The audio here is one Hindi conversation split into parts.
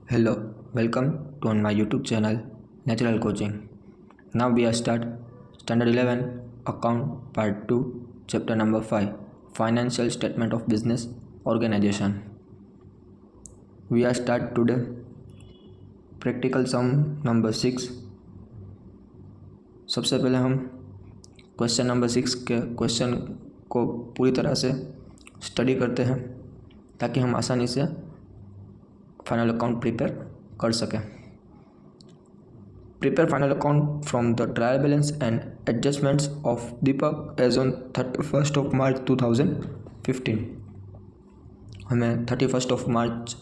Hello, welcome to on my YouTube channel Natural Coaching. Now we are start Standard 11 Account Part 2 Chapter number 5 Financial Statement of Business Organization. We are start today Practical Sum number 6. सबसे पहले हम क्वेश्चन नंबर 6 के क्वेश्चन को पूरी तरह से स्टडी करते हैं ताकि हम आसानी से फाइनल अकाउंट प्रिपेयर कर सकें. Prepare final account from the trial balance and adjustments of Deepak as on 31st of March 2015. हमें 31st of March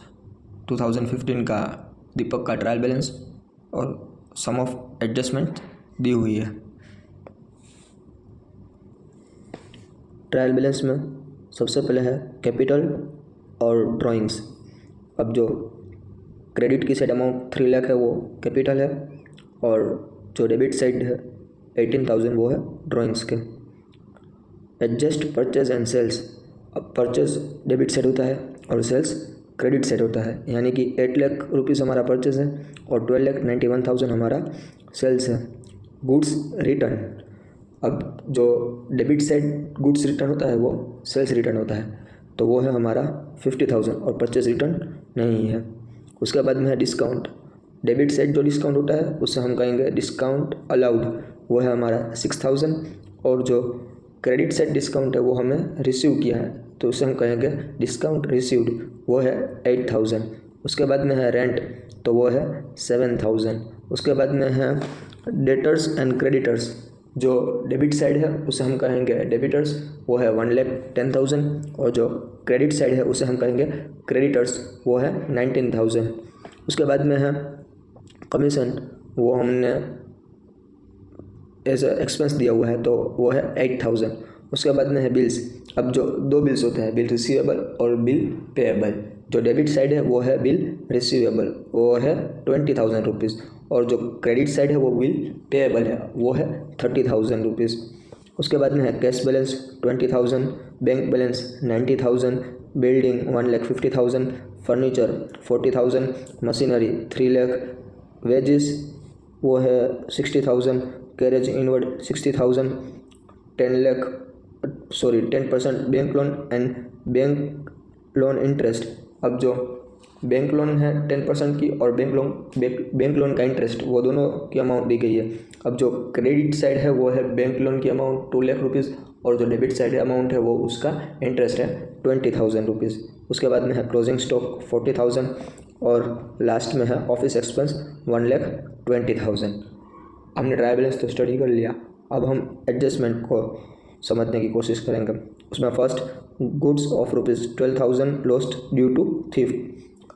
2015 का दीपक का ट्रायल बैलेंस और सम ऑफ एडजस्टमेंट दी हुई है. ट्रायल बैलेंस में सबसे पहले है कैपिटल और ड्राइंग्स. अब जो क्रेडिट की साइड अमाउंट 3 लाख है वो कैपिटल है और जो डेबिट साइड है 18,000 वो है ड्राइंग्स के. Adjust purchase and sales. अब परचेज डेबिट साइड होता है और सेल्स क्रेडिट साइड होता है, यानी कि 8 लाख रुपीज़ हमारा परचेज है और 12,91,000 हमारा सेल्स है. Goods return. अब जो डेबिट साइड गुड्स रिटर्न होता है वो सेल्स रिटर्न होता है, तो वो है हमारा 50,000 और परचेज रिटर्न नहीं है. उसके बाद में है डिस्काउंट. डेबिट साइड जो डिस्काउंट होता है उससे हम कहेंगे डिस्काउंट अलाउड, वो है हमारा 6,000 और जो क्रेडिट साइड डिस्काउंट है वो हमें रिसीव किया है तो उसे हम कहेंगे डिस्काउंट रिसीव्ड, वो है 8,000. उसके बाद में है रेंट, तो वो है 7,000. उसके बाद में है डेटर्स एंड क्रेडिटर्स. जो डेबिट साइड है उसे हम कहेंगे डेबिटर्स, वो है 1,10,000 और जो क्रेडिट साइड है उसे हम कहेंगे क्रेडिटर्स, वो है 19,000. उसके बाद में है कमीशन, वो हमने एज एक्सपेंस दिया हुआ है तो वो है 8,000. उसके बाद में है बिल्स. अब जो दो बिल्स होते हैं, बिल रिसीवेबल और बिल पेएबल. जो डेबिट साइड है वो है बिल रिसीवेबल, वो है 20,000 रुपीज़ और जो क्रेडिट साइड है वो बिल पेएबल है, वो है 30,000 रुपीज़. उसके बाद में है cash balance 20,000, bank balance 90,000, building 1,50,000, furniture 40,000, machinery 3 lakh, wages वो है 60,000, carriage inward 60,000, 10% bank loan and bank loan interest. अब जो बैंक लोन है 10% की और बैंक लोन का इंटरेस्ट, वो दोनों की अमाउंट दी गई है. अब जो क्रेडिट साइड है वो है बैंक लोन की अमाउंट 2 लाख रुपीज़ और जो डेबिट साइड अमाउंट है वो उसका इंटरेस्ट है 20,000 रुपीज़. उसके बाद में है क्लोजिंग स्टॉक 40,000 और लास्ट में है ऑफिस एक्सपेंस 1,20,000. हमने ट्रायल बैलेंस तो स्टडी कर लिया, अब हम एडजस्टमेंट को समझने की कोशिश करेंगे. उसमें first goods of ₹12,000 lost due to thief.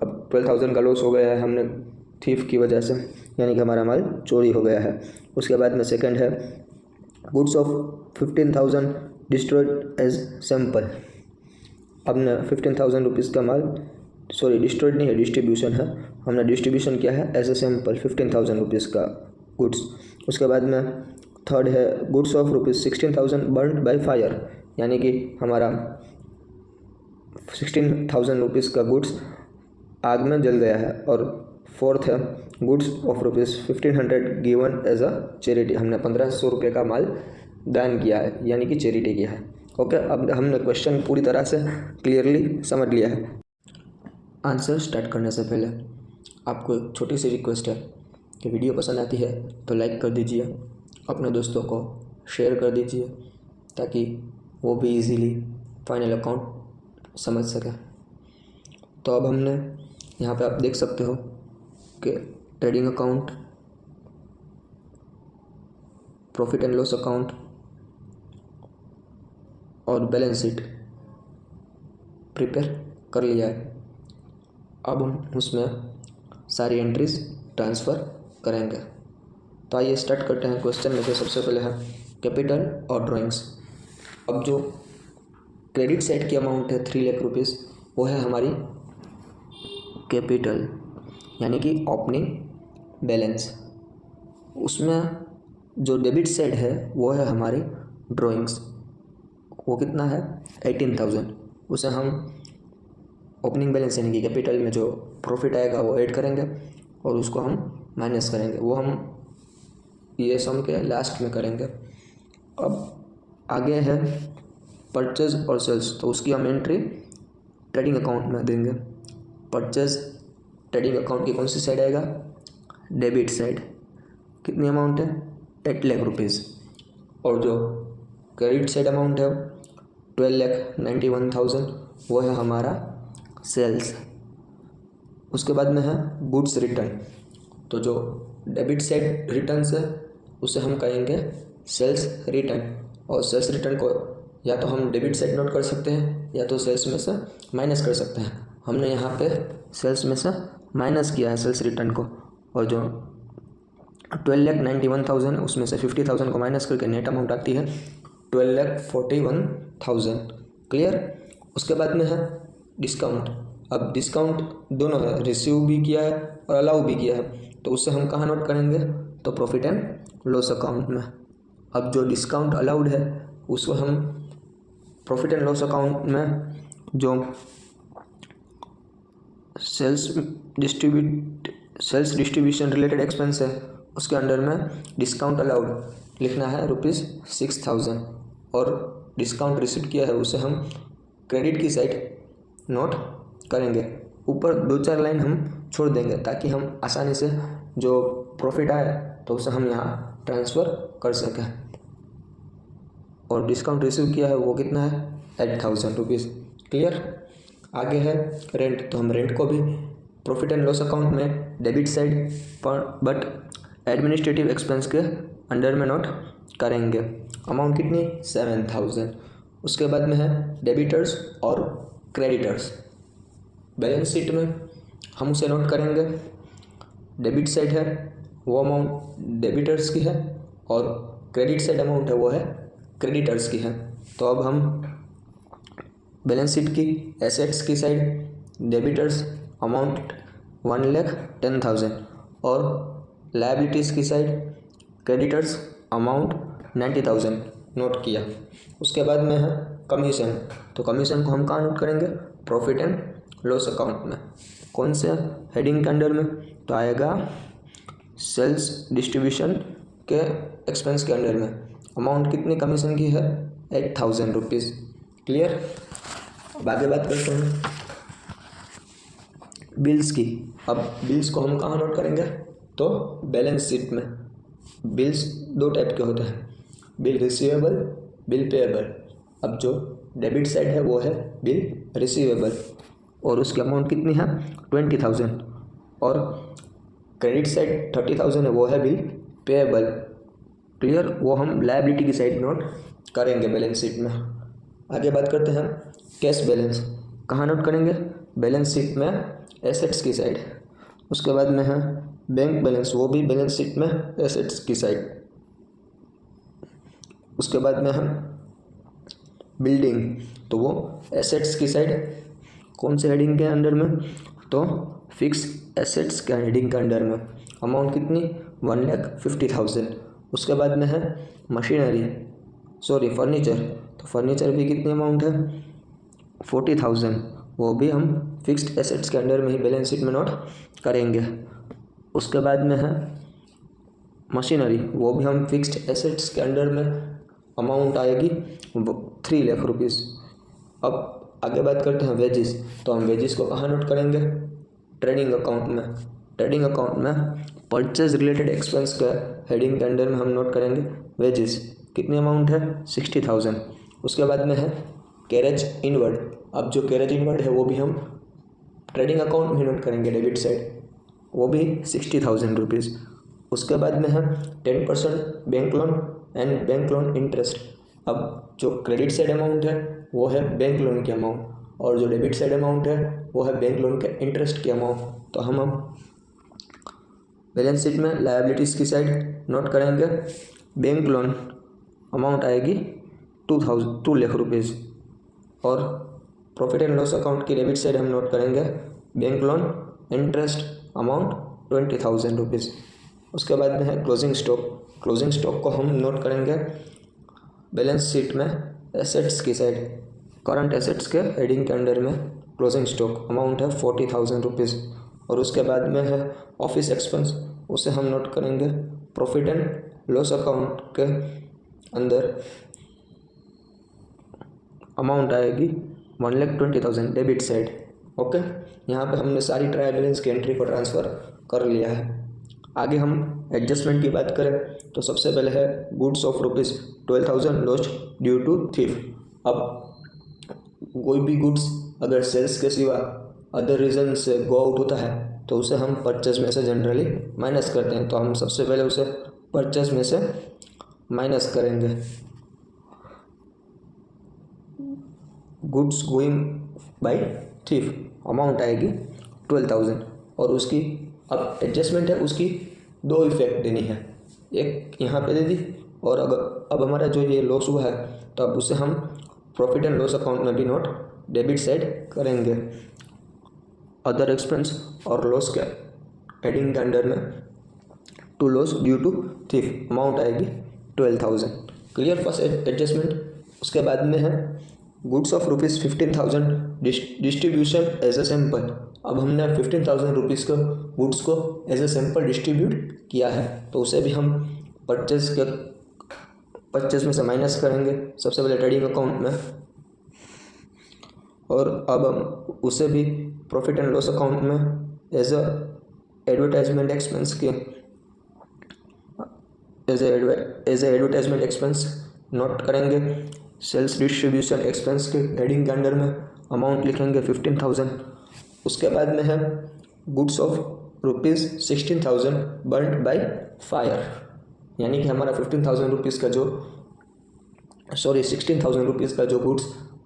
अब 12,000 का लॉस हो गया है हमने थीफ की वजह से, यानी कि हमारा माल चोरी हो गया है. उसके बाद में सेकंड है goods of 15,000 destroyed as sample. हमने 15,000 रुपीज़ का माल, डिस्ट्रॉयड नहीं है, डिस्ट्रीब्यूशन है, हमने डिस्ट्रीब्यूशन किया है एज ए सैम्पल 15,000 रुपीज़ का गुड्स. उसके बाद में थर्ड है goods of ₹16,000 burn by fire, यानी कि हमारा 16,000 रुपीज़ का गुड्स आग में जल गया है. और फोर्थ है goods of ₹1,500 given as a charity. हमने 1,500 रुपये का माल दान किया है, यानी कि चैरिटी किया है. ओके, अब हमने क्वेश्चन पूरी तरह से क्लियरली समझ लिया है. आंसर स्टार्ट करने से पहले आपको एक छोटी सी रिक्वेस्ट है कि वीडियो पसंद आती है तो लाइक कर दीजिए, अपने दोस्तों को शेयर कर दीजिए ताकि वो भी इजीली फाइनल अकाउंट समझ सकें. तो अब हमने यहाँ पे आप देख सकते हो कि trading account, profit and loss account और बैलेंस शीट प्रिपेयर कर लिया है. अब हम उसमें सारी एंट्रीज ट्रांसफ़र करेंगे. तो आइए स्टार्ट करते हैं. क्वेश्चन में जो सबसे पहले है कैपिटल और ड्राइंग्स. अब जो क्रेडिट साइड की अमाउंट है 3 लाख रुपीज़, वो है हमारी कैपिटल, यानी कि ओपनिंग बैलेंस. उसमें जो डेबिट साइड है वो है हमारी ड्राइंग्स, वो कितना है 18,000. उसे हम ओपनिंग बैलेंस यानी कि कैपिटल में जो प्रॉफिट आएगा वो ऐड करेंगे और उसको हम माइनस करेंगे, वो हम ये सम के लास्ट में करेंगे। अब आगे है परचेज और सेल्स, तो उसकी हम एंट्री ट्रेडिंग अकाउंट में देंगे। परचेज ट्रेडिंग अकाउंट की कौन सी साइड आएगा? Debit side. कितनी अमाउंट है? 8 लाख रुपीज़। और जो क्रेडिट साइड अमाउंट है 12,91,000, वो है हमारा सेल्स। उसके बाद में है गुड्स रिटर्न, तो जो डेबिट साइड रिटर्न है उसे हम कहेंगे सेल्स रिटर्न। और सेल्स रिटर्न को या तो हम डेबिट साइड नोट कर सकते हैं या तो सेल्स में से माइनस कर सकते हैं। हमने यहाँ पे सेल्स में से माइनस किया है सेल्स रिटर्न को, और जो 12,91,000 है उसमें से 50,000 को माइनस करके नेट अमाउंट आती है 12,41,000। क्लियर? उसके बाद में है डिस्काउंट। अब डिस्काउंट दोनों है, रिसीव भी किया है और अलाउ भी किया है, तो उससे हम कहाँ नोट करेंगे? तो प्रॉफिट एंड लॉस अकाउंट में। अब जो डिस्काउंट अलाउड है उसको हम प्रॉफिट एंड लॉस अकाउंट में जो सेल्स डिस्ट्रीब्यूशन रिलेटेड एक्सपेंस है उसके अंडर में डिस्काउंट अलाउड लिखना है ₹6,000, और डिस्काउंट रिसीव किया है उसे हम क्रेडिट की साइड नोट करेंगे। ऊपर 2-4 लाइन हम छोड़ देंगे ताकि हम आसानी से जो प्रॉफिट आए तो उसे हम यहाँ ट्रांसफ़र कर सकें। और डिस्काउंट रिसीव किया है वो कितना है? 8,000 रुपीज़। क्लियर? आगे है रेंट, तो हम रेंट को भी प्रॉफिट एंड लॉस अकाउंट में डेबिट साइड पर बट एडमिनिस्ट्रेटिव एक्सपेंस के अंडर में नोट करेंगे। अमाउंट कितनी? 7,000। उसके बाद में है डेबिटर्स और क्रेडिटर्स। बैलेंस शीट में हम उसे नोट करेंगे। डेबिट साइड है वो अमाउंट डेबिटर्स की है और क्रेडिट साइड अमाउंट है वो है क्रेडिटर्स की है। तो अब हम बैलेंस शीट की एसेट्स की साइड डेबिटर्स अमाउंट 1,10,000 और लायबिलिटीज़ की साइड क्रेडिटर्स अमाउंट 90,000 नोट किया। उसके बाद में है कमीशन, तो कमीशन को हम कहाँ नोट करेंगे? प्रॉफिट एंड लॉस अकाउंट में। कौन से हेडिंग के अंडर में? तो आएगा सेल्स डिस्ट्रीब्यूशन के एक्सपेंस के अंडर में। अमाउंट कितनी कमीशन की है? 8,000 रुपीज़। क्लियर? अब आगे बात करते हैं बिल्स की। अब बिल्स को हम कहाँ नोट करेंगे? तो बैलेंस शीट में। बिल्स 2 टाइप के होते हैं, बिल रिसीवेबल, बिल पेएबल। अब जो डेबिट साइड है वो है बिल रिसीवेबल और उसकी अमाउंट कितनी है? 20,000, और क्रेडिट साइड 30,000 है वो है बिल पेएबल। क्लियर? वो हम लायबिलिटी की साइड नोट करेंगे बैलेंस शीट में। आगे बात करते हैं कैश बैलेंस। कहाँ नोट करेंगे? बैलेंस शीट में एसेट्स की साइड। उसके बाद में है बैंक बैलेंस, वो भी बैलेंस शीट में एसेट्स की साइड। उसके बाद में है बिल्डिंग, तो वो एसेट्स की साइड। कौन से हेडिंग के अंडर में? तो फिक्स एसेट्स के हेडिंग के अंडर में। अमाउंट कितनी? 1,50,000। उसके बाद में है फर्नीचर, तो फर्नीचर भी कितनी अमाउंट है? 40,000। वो भी हम फिक्स्ड एसेट्स के अंडर में ही बैलेंस शीट में नोट करेंगे। उसके बाद में है मशीनरी, वो भी हम फिक्स्ड एसेट्स के अंडर में अमाउंट आएगी 3 लाख रुपीज़। अब आगे बात करते हैं वेजेस, तो हम वेजेस को कहाँ नोट करेंगे? ट्रेडिंग अकाउंट में। ट्रेडिंग अकाउंट में परचेज रिलेटेड एक्सपेंस के हेडिंग के अंडर में हम नोट करेंगे वेजेस। कितनी अमाउंट है? 60,000। उसके बाद में है कैरेज इनवर्ड। अब जो कैरेज इनवर्ड है वो भी हम ट्रेडिंग अकाउंट में नोट करेंगे डेबिट साइड, वो भी 60,000 रुपीज़। उसके बाद में है 10% bank loan and bank loan interest. अब जो क्रेडिट साइड अमाउंट है वो है बैंक लोन की अमाउंट, और जो डेबिट साइड अमाउंट है वो है बैंक लोन के इंटरेस्ट की अमाउंट। तो हम बैलेंस शीट में लायबिलिटीज़ की साइड नोट करेंगे बैंक लोन अमाउंट आएगी 2 लाख रुपीज़, और प्रॉफिट एंड लॉस अकाउंट की डेबिट साइड हम नोट करेंगे bank loan interest amount 20,000 rupees. उसके बाद में है क्लोजिंग स्टॉक। क्लोजिंग स्टॉक को हम नोट करेंगे बैलेंस शीट में एसेट्स की साइड, करंट एसेट्स के हेडिंग के अंडर में। क्लोजिंग स्टॉक अमाउंट है 40,000 रुपीज़। और उसके बाद में है ऑफिस एक्सपेंस, उसे हम नोट करेंगे प्रॉफिट एंड लॉस अकाउंट के अंदर। अमाउंट आएगी 1,20,000 डेबिट साइड। ओके, यहाँ पे हमने सारी ट्रायल बैलेंस की एंट्री को ट्रांसफ़र कर लिया है। आगे हम एडजस्टमेंट की बात करें तो सबसे पहले है goods of ₹12,000 lost due to thief. अब कोई भी गुड्स अगर सेल्स के सिवा अदर रीज़न से गो आउट होता है तो उसे हम परचेज में से जनरली माइनस करते हैं। तो हम सबसे पहले उसे परचेज में से माइनस करेंगे। Goods going by thief amount आएगी 12,000। और उसकी अब एडजस्टमेंट है, उसकी दो इफेक्ट देनी है, एक यहाँ पे दे दी और अब हमारा जो ये लॉस हुआ है तो अब उसे हम प्रॉफिट एंड लॉस अकाउंट में भी नोट डेबिट साइड करेंगे। अदर एक्सपेंस और लॉस के हेडिंग के अंडर में to loss due to thief amount आएगी 12,000। Clear first adjustment. उसके बाद में है goods of ₹15,000 distribution as a sample. अब हमने 15,000 रुपीज़ को गुड्स को एज ए सैंपल डिस्ट्रीब्यूट किया है तो उसे भी हम परचेज में से माइनस करेंगे सबसे पहले ट्रेडिंग अकाउंट में। और अब हम उसे भी प्रॉफिट एंड लॉस अकाउंट में एज एडवर्टाइजमेंट एक्सपेंस नोट करेंगे। सेल्स डिस्ट्रीब्यूशन एक्सपेंस के हेडिंग के अंडर में अमाउंट लिखेंगे 15,000। उसके बाद में है goods of ₹16,000 burned by fire, यानी कि हमारा 16,000 रुपीज़ का जो गुड्स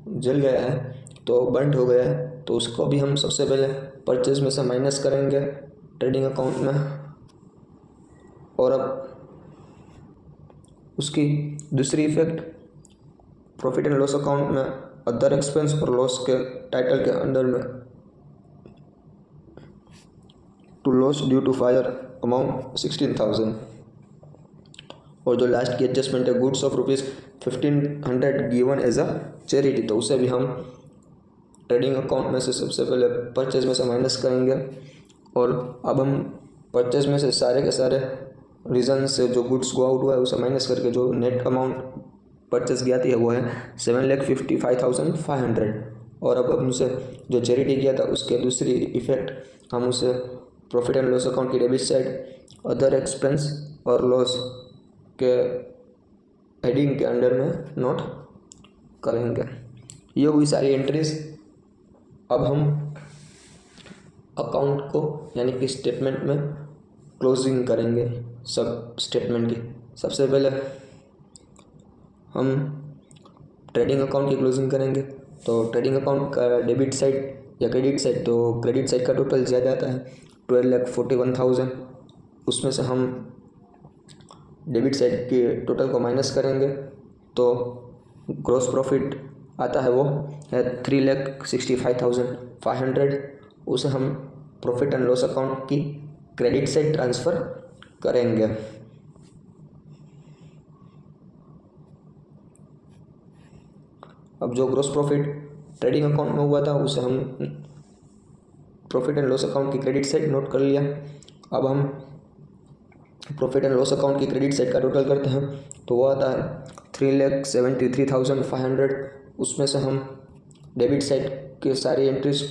जल गया है तो बर्न्ड हो गया है तो उसको भी हम सबसे पहले परचेज में से माइनस करेंगे ट्रेडिंग अकाउंट में। और अब उसकी दूसरी effect profit and loss account में अदर एक्सपेंस और लॉस के टाइटल के अंडर में to loss due to fire amount 16,000। और जो लास्ट की एडजस्टमेंट है goods of ₹1,500 given as a charity, तो उसे भी हम ट्रेडिंग अकाउंट में से सबसे पहले परचेज में से माइनस करेंगे। और अब हम परचेज में से सारे के सारे रीज़न से जो गुड्स गो आउट हुआ है उसे माइनस करके जो नेट अमाउंट परचेज की आती है वो है 7,55,500। और अब उनसे जो चैरिटी किया था उसके दूसरी इफेक्ट हम उसे प्रॉफिट एंड लॉस अकाउंट की डेबिट साइड अदर एक्सपेंस और लॉस के हेडिंग के अंडर में नोट करेंगे। ये हुई सारी एंट्रीज। अब हम अकाउंट को यानी कि स्टेटमेंट में क्लोजिंग करेंगे सब स्टेटमेंट की। सबसे पहले हम ट्रेडिंग अकाउंट की क्लोजिंग करेंगे। तो ट्रेडिंग अकाउंट का डेबिट साइड या क्रेडिट साइड, तो क्रेडिट साइड का टोटल ज़्यादा आता है 12,41,000। उसमें से हम डेबिट साइड के टोटल को माइनस करेंगे तो ग्रॉस प्रॉफिट आता है वो है 3,65,500। उसे हम प्रॉफिट एंड लॉस अकाउंट की क्रेडिट साइड ट्रांसफ़र करेंगे। अब जो ग्रॉस प्रॉफिट ट्रेडिंग अकाउंट में हुआ था उसे हम प्रॉफिट एंड लॉस अकाउंट की क्रेडिट साइड नोट कर लिया। अब हम प्रॉफिट एंड लॉस अकाउंट की क्रेडिट साइड का टोटल करते हैं तो वो आता है 3,73,500। उसमें से हम डेबिट साइड के सारी एंट्रीज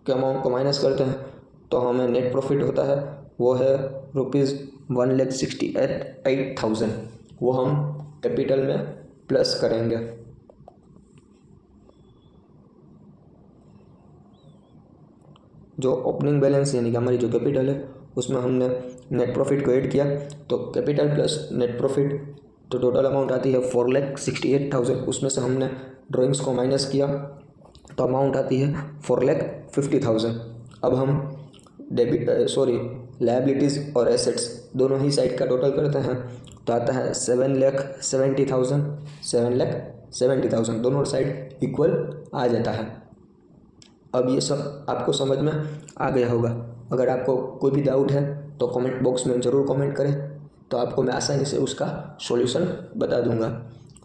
के अमाउंट को माइनस करते हैं तो हमें नेट प्रॉफिट होता है वो है ₹1,68,000। वो हम कैपिटल में प्लस करेंगे। जो ओपनिंग बैलेंस यानी कि हमारी जो कैपिटल है उसमें हमने नेट प्रॉफिट को ऐड किया तो कैपिटल प्लस नेट प्रॉफिट तो टोटल अमाउंट आती है 4,68,000। उसमें से हमने ड्राइंग्स को माइनस किया तो अमाउंट आती है 4,50,000। अब हम लायबिलिटीज़ और एसेट्स दोनों ही साइड का टोटल करते हैं तो आता है 7,70,000 दोनों साइड इक्वल आ जाता है। अब ये सब आपको समझ में आ गया होगा। अगर आपको कोई भी डाउट है तो कमेंट बॉक्स में ज़रूर कमेंट करें, तो आपको मैं आसानी से उसका सॉल्यूशन बता दूंगा।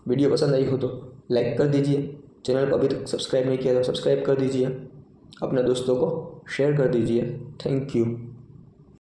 वीडियो पसंद आई हो तो लाइक कर दीजिए, चैनल को अभी तक सब्सक्राइब नहीं किया तो सब्सक्राइब कर दीजिए। अपने दोस्तों को शेयर कर दीजिए। Thank you.